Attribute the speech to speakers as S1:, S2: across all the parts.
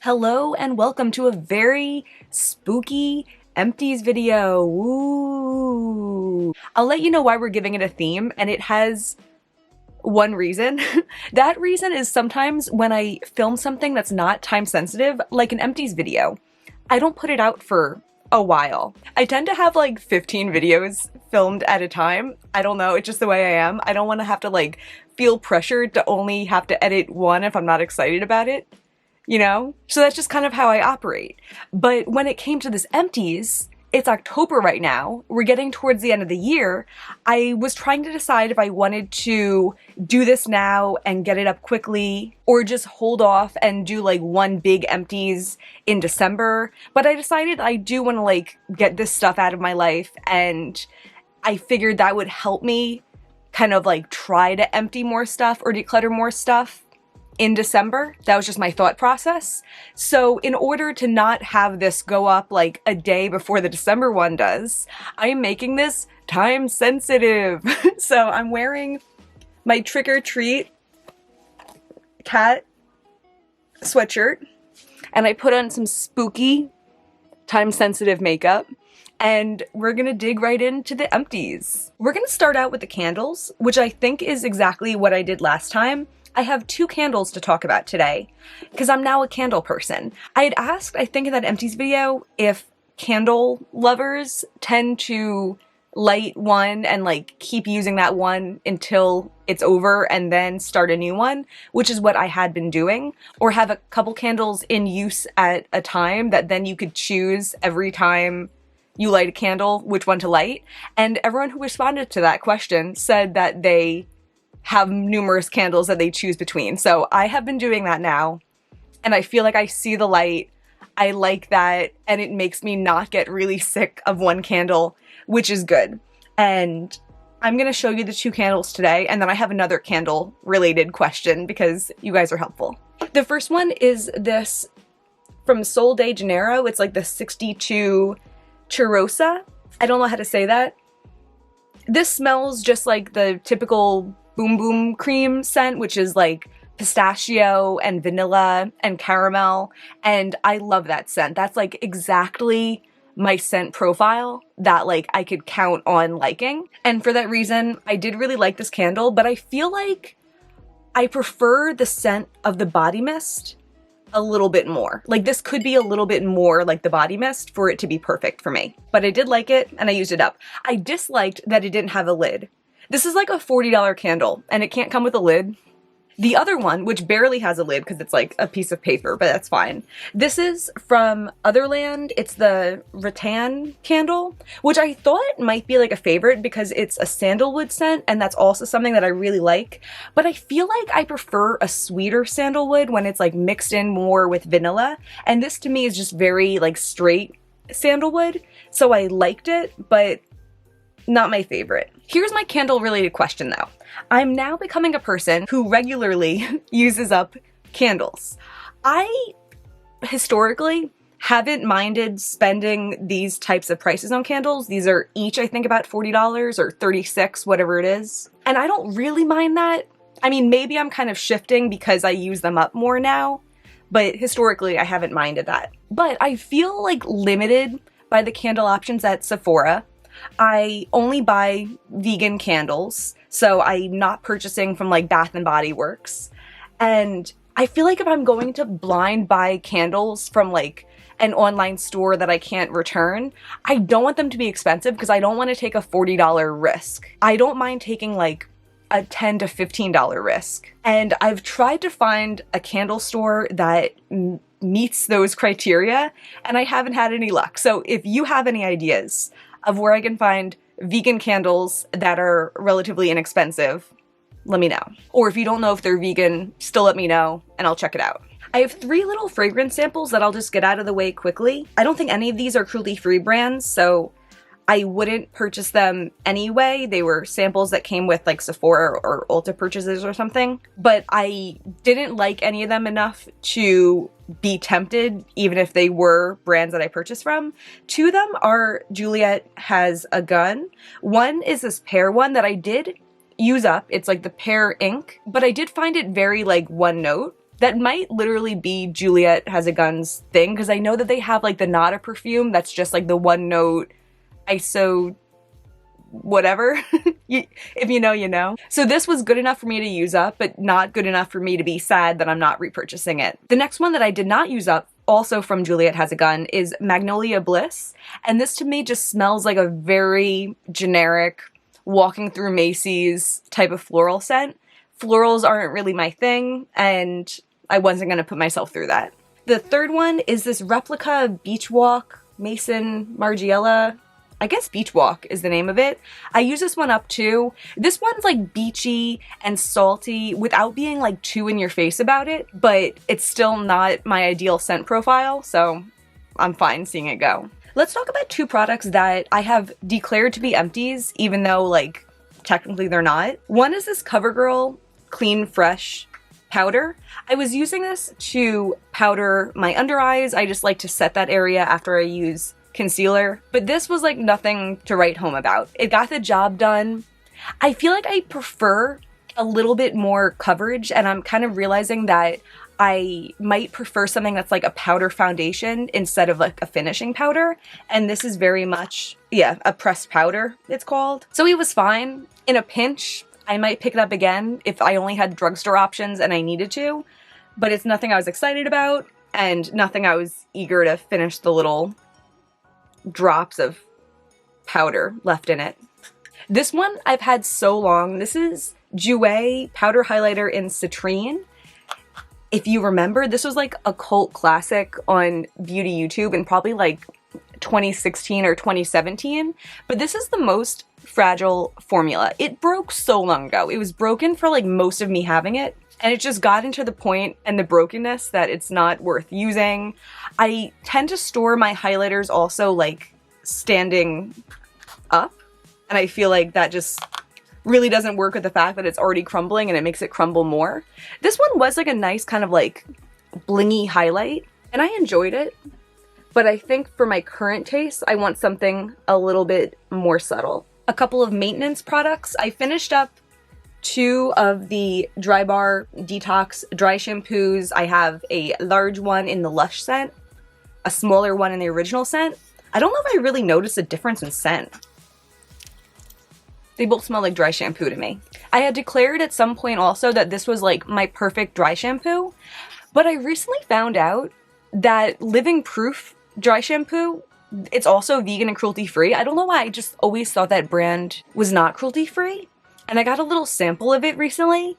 S1: Hello and welcome to a very spooky empties video. Woo! I'll let you know why we're giving it a theme, and it has one reason. That reason is sometimes when I film something that's not time sensitive, like an empties video, I don't put it out for a while. I tend to have like 15 videos filmed at a time. I don't know, it's just the way I am. I don't want to have to like feel pressured to only have to edit one if I'm not excited about it. You know? So that's just kind of how I operate. But when it came to this empties, it's October right now. We're getting towards the end of the year. I was trying to decide if I wanted to do this now and get it up quickly or just hold off and do like one big empties in December. But I decided I do want to like get this stuff out of my life, and I figured that would help me kind of like try to empty more stuff or declutter more stuff in December. That was just my thought process. So in order to not have this go up like a day before the December one does, I am making this time sensitive. So I'm wearing my trick or treat cat sweatshirt, and I put on some spooky time sensitive makeup, and we're gonna dig right into the empties. We're gonna start out with the candles, which I think is exactly what I did last time. I have two candles to talk about today because I'm now a candle person. I had asked, I think in that empties video, if candle lovers tend to light one and like keep using that one until it's over and then start a new one, which is what I had been doing, or have a couple candles in use at a time that then you could choose every time you light a candle which one to light. And everyone who responded to that question said that they have numerous candles that they choose between. So I have been doing that now, and I feel like I see the light. I like that, and it makes me not get really sick of one candle, which is good. And I'm gonna show you the two candles today, and then I have another candle related question because you guys are helpful. The first one is this from Sol de Janeiro. It's like the 62 Cheirosa. I don't know how to say that. This smells just like the typical Boom Boom cream scent, which is like pistachio and vanilla and caramel, and I love that scent. That's like exactly my scent profile that like I could count on liking. And for that reason, I did really like this candle, but I feel like I prefer the scent of the body mist a little bit more. Like this could be a little bit more like the body mist for it to be perfect for me. But I did like it and I used it up. I disliked that it didn't have a lid. This is like a $40 candle, and it can't come with a lid. The other one, which barely has a lid because it's like a piece of paper, but that's fine. This is from Otherland. It's the rattan candle, which I thought might be like a favorite because it's a sandalwood scent, and that's also something that I really like. But I feel like I prefer a sweeter sandalwood when it's like mixed in more with vanilla, and this to me is just very like straight sandalwood. So I liked it, but not my favorite. Here's my candle related question though. I'm now becoming a person who regularly uses up candles. I historically haven't minded spending these types of prices on candles. These are each, I think, about $40 or $36, whatever it is. And I don't really mind that. I mean, maybe I'm kind of shifting because I use them up more now, but historically I haven't minded that. But I feel like limited by the candle options at Sephora. I only buy vegan candles, so I'm not purchasing from like Bath and Body Works. And I feel like if I'm going to blind buy candles from like an online store that I can't return, I don't want them to be expensive because I don't want to take a $40 risk. I don't mind taking like a $10 to $15 risk. And I've tried to find a candle store that meets those criteria, and I haven't had any luck. So if you have any ideas of where I can find vegan candles that are relatively inexpensive, let me know. Or if you don't know if they're vegan, still let me know and I'll check it out. I have 3 little fragrance samples that I'll just get out of the way quickly. I don't think any of these are cruelty-free brands, so I wouldn't purchase them anyway. They were samples that came with like Sephora or Ulta purchases or something. But I didn't like any of them enough to be tempted, even if they were brands that I purchased from. 2 of them are Juliet Has a Gun. One is this pear one that I did use up. It's like the pear ink, but I did find it very like one note. That might literally be Juliet Has a Gun's thing, because I know that they have like the Nada perfume that's just like the one note ISO whatever. If you know, you know. So this was good enough for me to use up, but not good enough for me to be sad that I'm not repurchasing it. The next one that I did not use up, also from Juliet Has a Gun, is Magnolia Bliss. And this to me just smells like a very generic walking through Macy's type of floral scent. Florals aren't really my thing, and I wasn't going to put myself through that. The third one is this replica Beach Walk Mason Margiela. I guess Beach Walk is the name of it. I use this one up too. This one's like beachy and salty without being like too in your face about it, but it's still not my ideal scent profile, so I'm fine seeing it go. Let's talk about two products that I have declared to be empties, even though like technically they're not. One is this CoverGirl Clean Fresh powder. I was using this to powder my under eyes. I just like to set that area after I use concealer, but this was like nothing to write home about. It got the job done. I feel like I prefer a little bit more coverage, and I'm kind of realizing that I might prefer something that's like a powder foundation instead of like a finishing powder, and this is very much, yeah, a pressed powder, it's called. So it was fine. In a pinch, I might pick it up again if I only had drugstore options and I needed to, but it's nothing I was excited about and nothing I was eager to finish the little drops of powder left in it. This one I've had so long. This is Jouer Powder Highlighter in Citrine. If you remember, this was like a cult classic on beauty YouTube in probably like 2016 or 2017, but this is the most fragile formula. It broke so long ago. It was broken for like most of me having it, and it just got into the point and the brokenness that it's not worth using. I tend to store my highlighters also like standing up, and I feel like that just really doesn't work with the fact that it's already crumbling and it makes it crumble more. This one was like a nice kind of like blingy highlight, and I enjoyed it, but I think for my current taste, I want something a little bit more subtle. A couple of maintenance products. I finished up 2 of the Drybar Detox dry shampoos. I have a large one in the Lush scent, a smaller one in the original scent. I don't know if I really noticed a difference in scent. They both smell like dry shampoo to me. I had declared at some point also that this was like my perfect dry shampoo, but I recently found out that Living Proof dry shampoo, it's also vegan and cruelty-free. I don't know why, I just always thought that brand was not cruelty-free. And I got a little sample of it recently,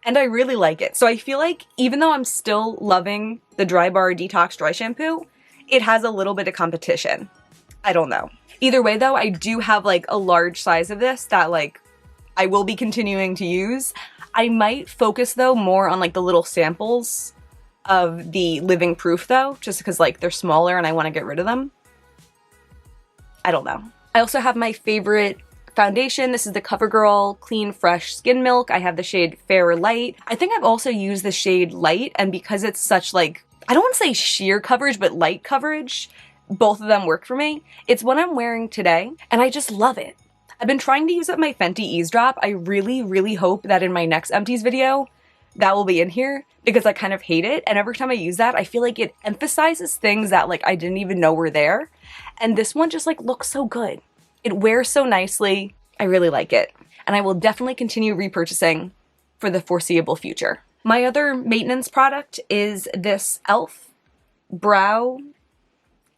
S1: and I really like it. So I feel like even though I'm still loving the Drybar Detox dry shampoo, it has a little bit of competition. I don't know. Either way though, I do have like a large size of this that like I will be continuing to use. I might focus though more on like the little samples of the Living Proof though, just because like they're smaller and I want to get rid of them. I don't know. I also have my favorite foundation. This is the CoverGirl Clean Fresh Skin Milk. I have the shade Fair Light. I think I've also used the shade Light, and because it's such like, I don't want to say sheer coverage, but light coverage, both of them work for me. It's what I'm wearing today, and I just love it. I've been trying to use up my Fenty Eavesdrop. I really, really hope that in my next empties video, that will be in here, because I kind of hate it, and every time I use that, I feel like it emphasizes things that like I didn't even know were there, and this one just like looks so good. It wears so nicely. I really like it, and I will definitely continue repurchasing for the foreseeable future. My other maintenance product is this e.l.f. brow.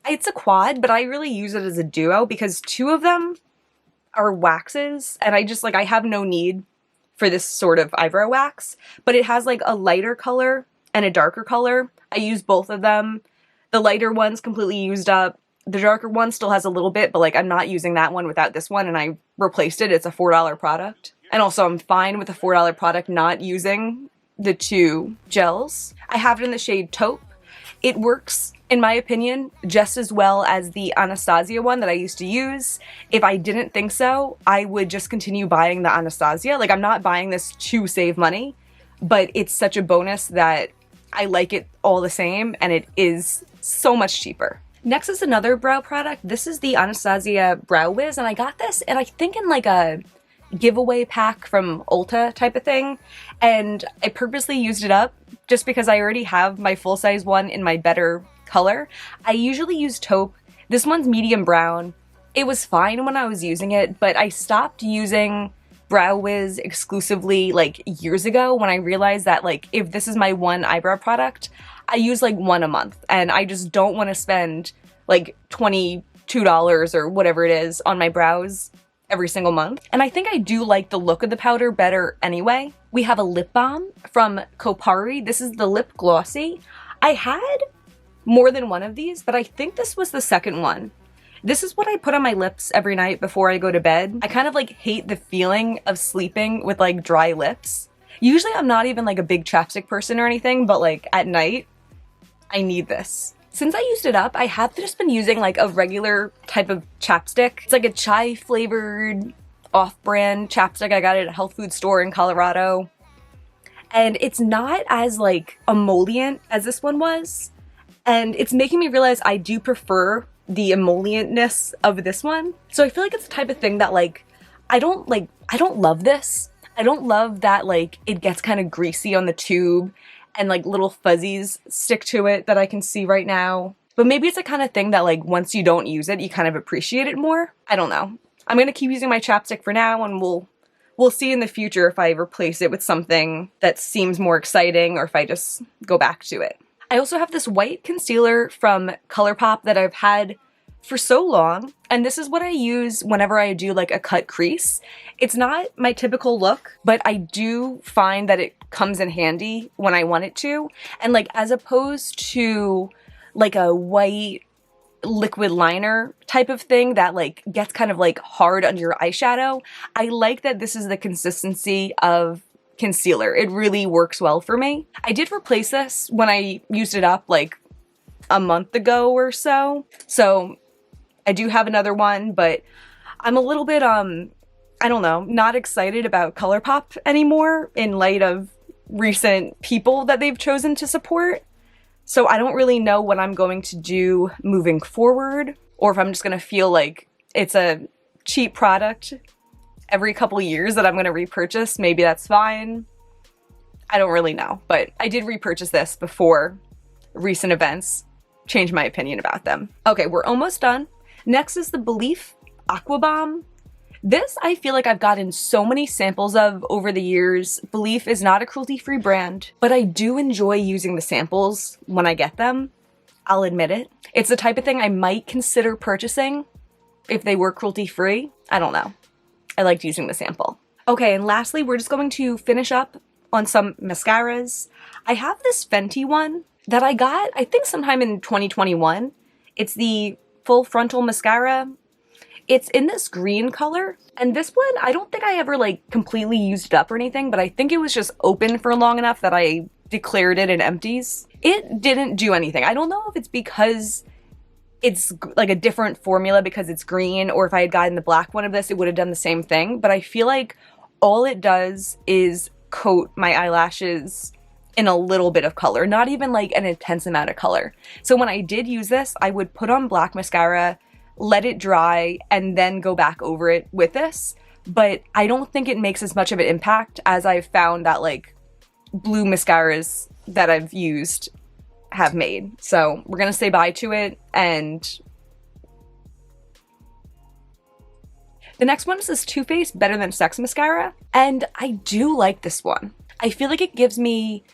S1: It's a quad, but I really use it as a duo because 2 of them are waxes, and I have no need for this sort of eyebrow wax, but it has like a lighter color and a darker color. I use both of them. The lighter one's completely used up. The darker one still has a little bit, but like I'm not using that one without this one, and I replaced it. It's a $4 product. And also I'm fine with a $4 product not using the 2 gels. I have it in the shade Taupe. It works, in my opinion, just as well as the Anastasia one that I used to use. If I didn't think so, I would just continue buying the Anastasia. Like, I'm not buying this to save money, but it's such a bonus that I like it all the same, and it is so much cheaper. Next is another brow product. This is the Anastasia Brow Wiz, and I got this, and I think in like a giveaway pack from Ulta type of thing, and I purposely used it up just because I already have my full-size one in my better color. I usually use taupe. This one's medium brown. It was fine when I was using it, but I stopped using Brow Wiz exclusively like years ago when I realized that like if this is my one eyebrow product, I use like one a month, and I just don't want to spend like $22 or whatever it is on my brows every single month. And I think I do like the look of the powder better anyway. We have a lip balm from Kopari. This is the Lip Glossy. I had more than one of these, but I think this was the second one. This is what I put on my lips every night before I go to bed. I kind of like hate the feeling of sleeping with like dry lips. Usually I'm not even like a big chapstick person or anything, but like at night, I need this. Since I used it up, I have just been using like a regular type of chapstick. It's like a chai flavored off-brand chapstick. I got it at a health food store in Colorado. And it's not as like emollient as this one was. And it's making me realize I do prefer the emollientness of this one. So I feel like it's the type of thing that like, I don't love this. I don't love that like it gets kind of greasy on the tube and like little fuzzies stick to it that I can see right now. But maybe it's the kind of thing that like once you don't use it, you kind of appreciate it more. I don't know. I'm gonna keep using my chapstick for now, and we'll see in the future if I replace it with something that seems more exciting or if I just go back to it. I also have this white concealer from ColourPop that I've had for so long, and this is what I use whenever I do like a cut crease. It's not my typical look, but I do find that it comes in handy when I want it to. And like as opposed to like a white liquid liner type of thing that like gets kind of like hard under your eyeshadow, I like that this is the consistency of concealer. It really works well for me. I did replace this when I used it up like a month ago or so. So I do have another one, but I'm a little bit, I don't know, not excited about ColourPop anymore in light of recent people that they've chosen to support. So I don't really know what I'm going to do moving forward, or if I'm just going to feel like it's a cheap product every couple years that I'm going to repurchase. Maybe that's fine. I don't really know, but I did repurchase this before recent events changed my opinion about them. Okay, we're almost done. Next is the Belif Aqua Bomb. This I feel like I've gotten so many samples of over the years. Belif is not a cruelty-free brand, but I do enjoy using the samples when I get them. I'll admit it. It's the type of thing I might consider purchasing if they were cruelty-free. I don't know. I liked using the sample. Okay, and lastly, we're just going to finish up on some mascaras. I have this Fenty one that I got, I think sometime in 2021. It's the Full Frontal Mascara. It's in this green color, and this one, I don't think I ever like completely used it up or anything, but I think it was just open for long enough that I declared it in empties. It didn't do anything. I don't know if it's because it's like a different formula because it's green, or if I had gotten the black one of this, it would have done the same thing, but I feel like all it does is coat my eyelashes in a little bit of color, not even like an intense amount of color. So when I did use this, I would put on black mascara, let it dry, and then go back over it with this. But I don't think it makes as much of an impact as I've found that like blue mascaras that I've used have made. So we're gonna say bye to it. And the next one is this Too Faced Better Than Sex mascara, and I do like this one. I feel like it gives me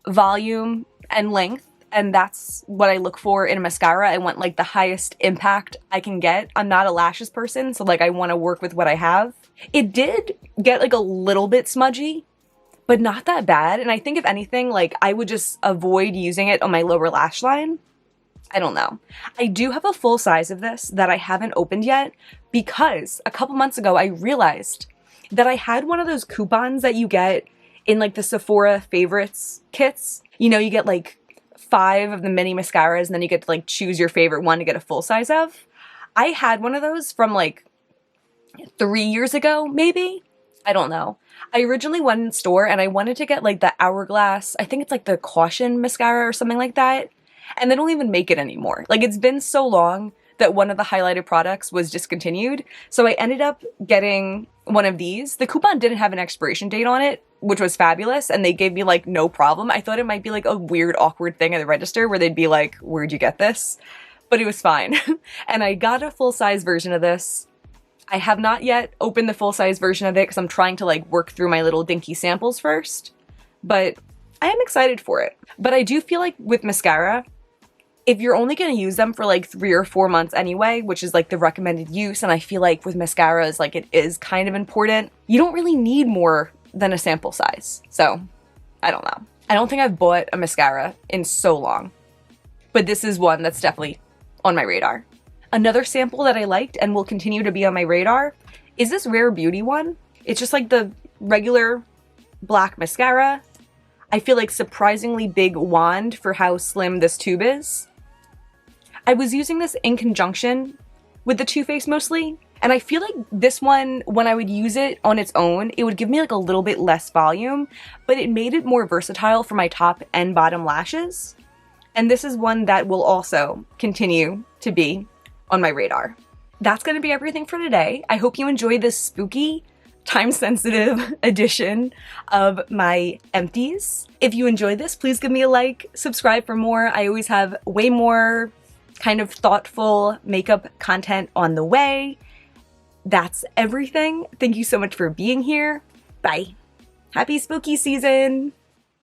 S1: volume and length, and that's what I look for in a mascara. I want like the highest impact I can get. I'm not a lashes person, so like I want to work with what I have. It did get like a little bit smudgy, but not that bad. And I think if anything, like I would just avoid using it on my lower lash line. I don't know. I do have a full size of this that I haven't opened yet because a couple months ago I realized that I had one of those coupons that you get in like the Sephora favorites kits. You know, you get like 5 of the mini mascaras and then you get to like choose your favorite one to get a full size of. I had one of those from like 3 years ago, maybe? I don't know. I originally went in store and I wanted to get like the Hourglass, I think it's like the Caution mascara or something like that. And they don't even make it anymore. Like it's been so long that one of the highlighted products was discontinued. So I ended up getting one of these. The coupon didn't have an expiration date on it, which was fabulous, and they gave me like no problem. I thought it might be like a weird, awkward thing at the register where they'd be like, where'd you get this? But it was fine. And I got a full-size version of this. I have not yet opened the full-size version of it because I'm trying to like work through my little dinky samples first, but I am excited for it. But I do feel like with mascara, if you're only going to use them for like 3 or 4 months anyway, which is like the recommended use, and I feel like with mascaras, like it is kind of important, you don't really need more than a sample size. So I don't know. I don't think I've bought a mascara in so long, but this is one that's definitely on my radar. Another sample that I liked and will continue to be on my radar is this Rare Beauty one. It's just like the regular black mascara. I feel like surprisingly big wand for how slim this tube is. I was using this in conjunction with the Too Faced mostly, and I feel like this one, when I would use it on its own, it would give me like a little bit less volume, but it made it more versatile for my top and bottom lashes. And this is one that will also continue to be on my radar. That's going to be everything for today. I hope you enjoyed this spooky, time-sensitive edition of my empties. If you enjoyed this, please give me a like, subscribe for more. I always have way more kind of thoughtful makeup content on the way. That's everything. Thank you so much for being here. Bye. Happy spooky season.